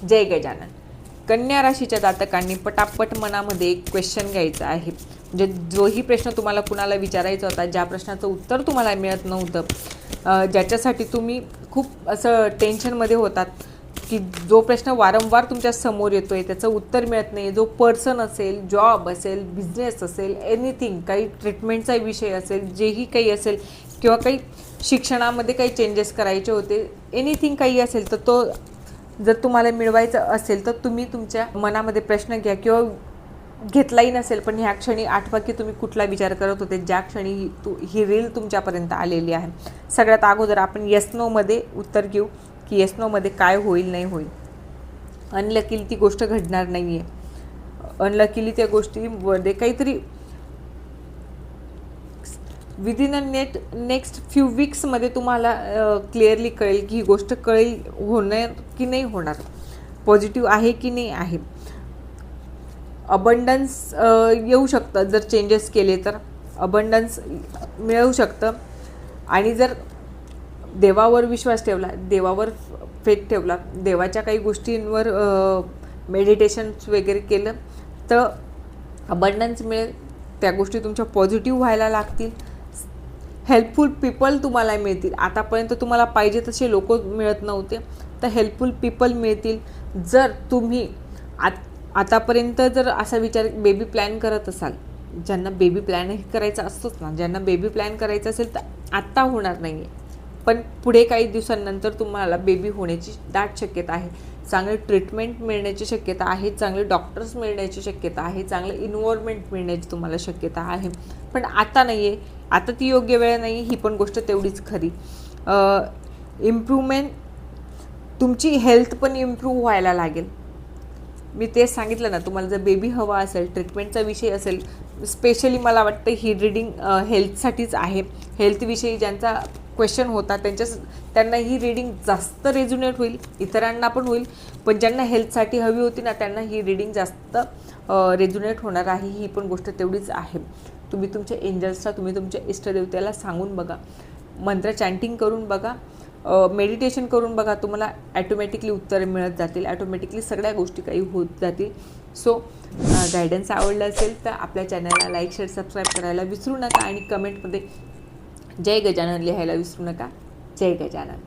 जय गजानन. कन्या राशीच्या जातकांनी पटापट मनामध्ये एक क्वेश्चन घ्यायचा आहे. म्हणजे जोही प्रश्न तुम्हाला कुणाला विचारायचा होता, ज्या प्रश्नाचं उत्तर तुम्हाला मिळत नव्हतं, ज्याच्यासाठी तुम्ही खूप असं टेन्शनमध्ये होतात की जो प्रश्न वारंवार तुमच्या समोर येतो आहे त्याचं उत्तर मिळत नाही, जो पर्सन असेल, जॉब असेल, बिझनेस असेल, एनिथिंग, काही ट्रीटमेंटचा विषय असेल, जेही काही असेल, किंवा काही शिक्षणामध्ये काही चेंजेस करायचे होते, एनिथिंग काही असेल, तर तो जर तुम्हाला मिळवायचं असेल तर तुम्ही तुमच्या मनामध्ये प्रश्न घ्या, किंवा घेतलाही नसेल पण ह्या क्षणी आठवा की तुम्ही कुठला विचार करत होते ज्या क्षणी ही रील तुमच्यापर्यंत आलेली आहे. सगळ्यात अगोदर आपण येस नोमध्ये उत्तर घेऊ की येस नोमध्ये काय होईल नाही होईल. अनलकीली ती गोष्ट घडणार नाही आहे. अनलकीली त्या गोष्टीमध्ये काहीतरी विदिन अ नेक्स्ट फ्यू वीक्समध्ये तुम्हाला क्लिअरली कळेल की ही गोष्ट कळेल, होणार की नाही होणार, पॉझिटिव्ह आहे की नाही आहे. अबंडन्स येऊ शकतं जर चेंजेस केले तर, अबंडन्स मिळू शकतं. आणि जर देवावर विश्वास ठेवला, देवावर फेथ ठेवला, देवाच्या काही गोष्टींवर मेडिटेशन्स वगैरे केलं तर अबंडन्स मिळेल. त्या गोष्टी तुमच्या पॉझिटिव्ह व्हायला लागतील. हेल्पफुल पीपल तुम्हाला मिळतील. आतापर्यंत तुम्हाला पाहिजे तसे लोक मिळत नव्हते, तर हेल्पफुल पीपल मिळतील. जर तुम्ही आतापर्यंत जर असा विचार बेबी प्लॅन करत असाल, ज्यांना बेबी प्लॅनही करायचा असतोच ना, ज्यांना बेबी प्लॅन करायचं असेल तर आत्ता होणार नाही आहे, पण पुढे काही दिवसांनंतर तुम्हाला बेबी होण्याची दाट शक्यता आहे. चांगले ट्रीटमेंट मिळण्याची शक्यता आहे, चांगले डॉक्टर्स मिळण्याची शक्यता आहे, चांगलं इन्व्हॉल्वमेंट मिळण्याची तुम्हाला शक्यता आहे. पण आता नाही आहे, आता ती योग्य वेळ नाही, ही पण गोष्ट तेवढीच खरी. इम्प्रूव्हमेंट, तुमची हेल्थ पण इम्प्रूव्ह व्हायला लागेल. मी तेच सांगितलं ना, तुम्हाला जर बेबी हवा असेल, ट्रीटमेंटचा विषय असेल, स्पेशली मला वाटतं ही रीडिंग हेल्थसाठीच आहे. हेल्थविषयी ज्यांचा क्वेश्चन होता त्यांना ही रीडिंग जास्त रेझोनेट होईल, इतरांना पण होईल, पण ज्यांना हेल्थसाठी हवी होती ना त्यांना ही रीडिंग जास्त रेझोनेट होणार आहे. ही पण गोष्ट तेवढीच आहे. तुम्ही तुमच्या एंजल्सला, तुम्ही तुमच्या इष्टदेवतेला सांगून बघा, मंत्र चॅन्टिंग करून बघा, मेडिटेशन करून बघा, तुम्हाला ॲटोमॅटिकली उत्तरं मिळत जातील, ॲटोमॅटिकली सगळ्या गोष्टी काही होत जातील. सो गायडन्स आवडलं असेल तर आपल्या चॅनलला लाईक, शेअर, सबस्क्राईब करायला विसरू नका आणि कमेंटमध्ये जय गजानन लिहायला विसरू नका. जय गजानन.